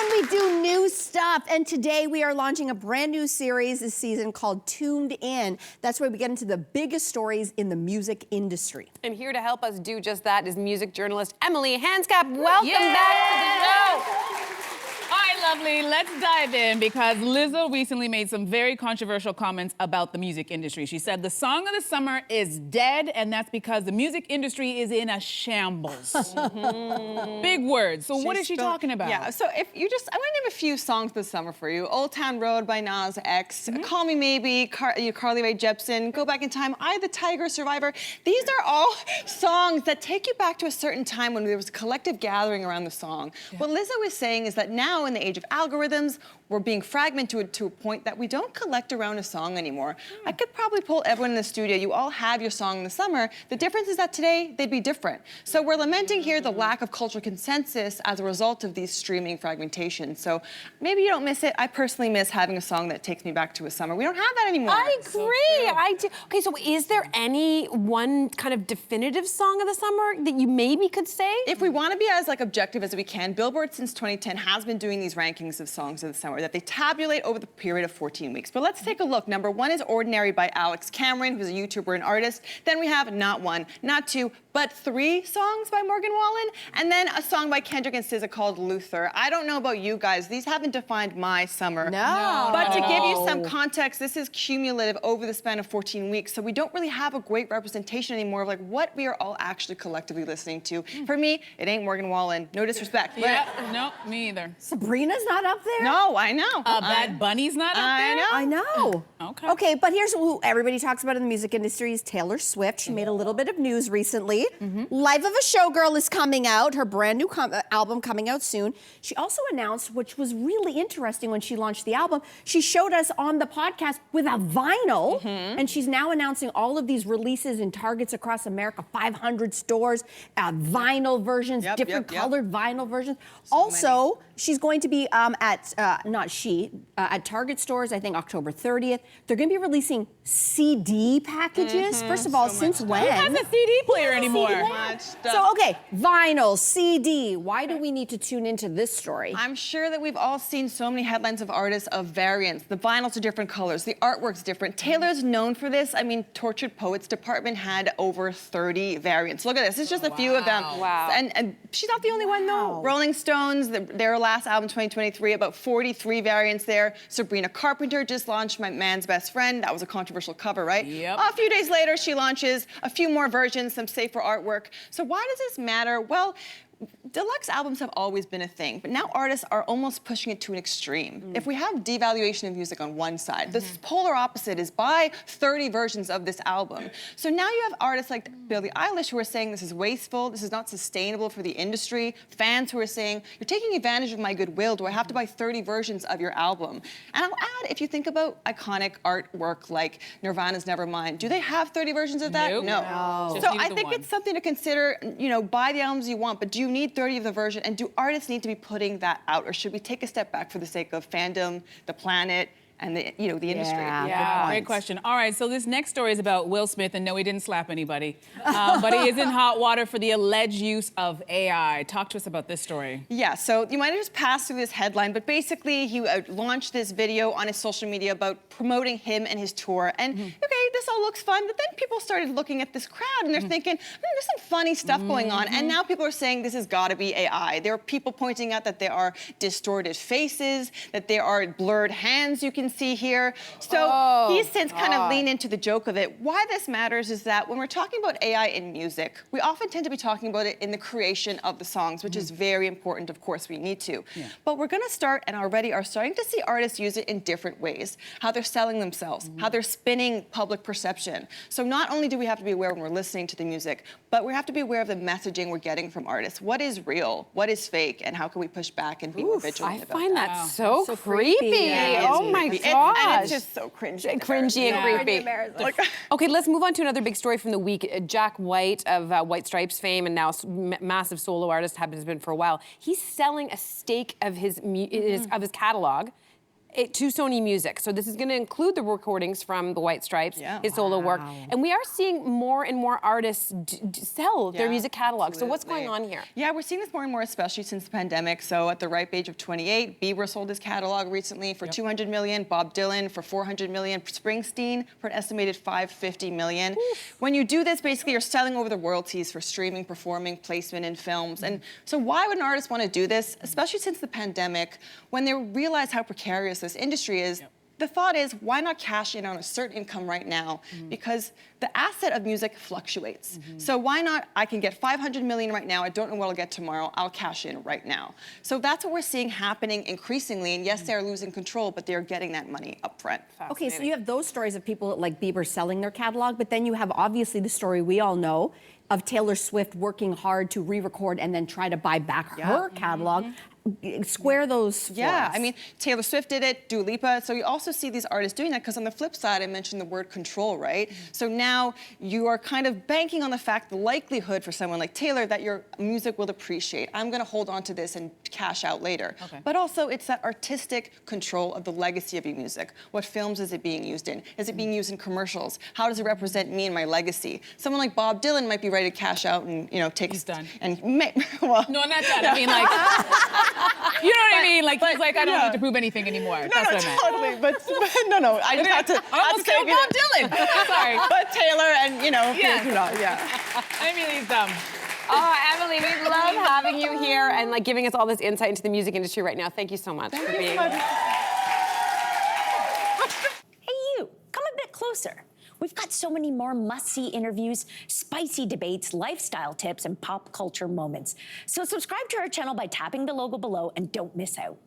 when we do new stuff. And today we are launching a brand new series this season called Tuned In. That's where we get into the biggest stories in the music industry. And here to help us do just that is music journalist Emilie Hanskamp. Welcome back to the show. All right, lovely, let's dive in because Lizzo recently made some very controversial comments about the music industry. She said the song of the summer is dead, and that's because the music industry is in a shambles. Big words. So what is she talking about? Yeah, so if you just, I want to name a few songs this summer for you. Old Town Road by Nas X, Call Me Maybe, Carly Rae Jepsen, Go Back in Time, Eye of the Tiger, Survivor. These are all songs that take you back to a certain time when there was a collective gathering around the song. Yeah. What Lizzo is saying is that now in the age of algorithms, we're being fragmented to a point that we don't collect around a song anymore. I could probably pull everyone in the studio. You all have your song in the summer. The difference is that today, they'd be different. So we're lamenting here the lack of cultural consensus as a result of these streaming fragmentations. So maybe you don't miss it. I personally miss having a song that takes me back to a summer. We don't have that anymore. I agree. I do. Okay, so is there any one kind of definitive song of the summer that you maybe could say? If we want to be as objective as we can, Billboard since 2010 has been doing these rankings of songs of the summer that they tabulate over the period of 14 weeks. But let's take a look. Number one is Ordinary by Alex Cameron, who's a YouTuber and artist. Then we have not one, not two, but 3 songs by Morgan Wallen. And then a song by Kendrick and SZA called Luther. I don't know about you guys. These haven't defined my summer. No. But to give you some context, this is cumulative over the span of 14 weeks. So we don't really have a great representation anymore of like what we are all actually collectively listening to. For me, it ain't Morgan Wallen. No disrespect. Yeah, no, me either. Sabrina's not up there? No, I know. Bad Bunny's not up there? I know. Okay. Okay, but here's who everybody talks about in the music industry is Taylor Swift. She made a little bit of news recently. Life of a Showgirl is coming out, her brand new album coming out soon. She also announced, which was really interesting when she launched the album, she showed us on the podcast with a vinyl, and she's now announcing all of these releases in Targets across America, 500 stores, vinyl versions, different colored vinyl versions. Also, she's going to be at Target stores, I think October 30th. They're going to be releasing CD packages. First of all, since when? Who has a CD player anymore? So, okay, vinyl, CD. Why do we need to tune into this story? I'm sure that we've all seen so many headlines of artists of variants. The vinyls are different colors. The artwork's different. Taylor's known for this. I mean, Tortured Poets Department had over 30 variants. Look at this. It's just a few of them. Wow. And she's not the only one, though. Rolling Stones, their last album, 2023, about 43 variants there. Sabrina Carpenter just launched My Man's Best Friend. That was a controversial cover, right? Yep. A few days later, she launches a few more versions, some safer artwork. So why does this matter? Well, deluxe albums have always been a thing, but now artists are almost pushing it to an extreme. If we have devaluation of music on one side, the polar opposite is buy 30 versions of this album. So now you have artists like Billie Eilish who are saying this is wasteful, this is not sustainable for the industry, fans who are saying, you're taking advantage of my goodwill, do I have to buy 30 versions of your album? And I'll add, if you think about iconic artwork like Nirvana's Nevermind, do they have 30 versions of that? Nope. No. Just So needed I the think one. it's something to consider, buy the albums you want, but do you need 30 of the version, and do artists need to be putting that out, or should we take a step back for the sake of fandom, the planet, and the industry? Yeah, great question. All right, so this next story is about Will Smith, and no, he didn't slap anybody, but he is in hot water for the alleged use of AI. Talk to us about this story. Yeah, so you might have just passed through this headline, but basically he launched this video on his social media about promoting him and his tour, and okay, this all looks fun, but then people started looking at this crowd and they're thinking, there's some funny stuff going on, and now people are saying this has got to be AI. There are people pointing out that there are distorted faces, that there are blurred hands you can see here. So he's since kind of leaned into the joke of it. Why this matters is that when we're talking about AI in music, we often tend to be talking about it in the creation of the songs, which is very important. Of course, we need to. But we're going to start, and already are starting to see artists use it in different ways. How they're selling themselves, how they're spinning public perception. So not only do we have to be aware when we're listening to the music, but we have to be aware of the messaging we're getting from artists. What is real? What is fake? And how can we push back and be more vigilant about that? I find that so creepy. Yeah, Oh my creepy. gosh. And it's just so cringy. Cringy and creepy. Okay, let's move on to another big story from the week. Jack White of White Stripes fame and now massive solo artist, has been for a while. He's selling a stake of his catalog to Sony Music. So this is going to include the recordings from the White Stripes, his solo work. And we are seeing more and more artists sell their music catalog. So what's going on here? Yeah, we're seeing this more and more, especially since the pandemic. So at the ripe age of 28, Bieber sold his catalog recently for $200 million, Bob Dylan for $400 million, Springsteen for an estimated $550 million. When you do this, basically you're selling over the royalties for streaming, performing, placement in films. And so why would an artist want to do this, especially since the pandemic, when they realize how precarious this industry is? The thought is, why not cash in on a certain income right now? Because the asset of music fluctuates. So why not, I can get $500 million right now, I don't know what I'll get tomorrow, I'll cash in right now. So that's what we're seeing happening increasingly, and yes, they're losing control, but they're getting that money up front. Okay, so you have those stories of people like Bieber selling their catalog, but then you have obviously the story we all know of Taylor Swift working hard to re-record and then try to buy back her catalog. Square those for us. I mean, Taylor Swift did it, Dua Lipa. So you also see these artists doing that because on the flip side, I mentioned the word control, right? So now you are kind of banking on the fact, the likelihood for someone like Taylor that your music will appreciate. I'm going to hold on to this and cash out later. But also it's that artistic control of the legacy of your music. What films is it being used in? Is it being used in commercials? How does it represent me and my legacy? Someone like Bob Dylan might be ready to cash out and, you know, take... He's done. And well, no, not done. I mean, like... You know what I mean? Like, he's like, I don't need to prove anything anymore. That's what I meant. Totally. But no, I just had to... I almost killed Bob Dylan. Sorry. But Taylor and, you know... Emilie's dumb. Oh, Emilie, we love having you here and like giving us all this insight into the music industry right now. Thank you so much for being here. Hey, you, come a bit closer. We've got so many more must-see interviews, spicy debates, lifestyle tips, and pop culture moments. So subscribe to our channel by tapping the logo below and don't miss out.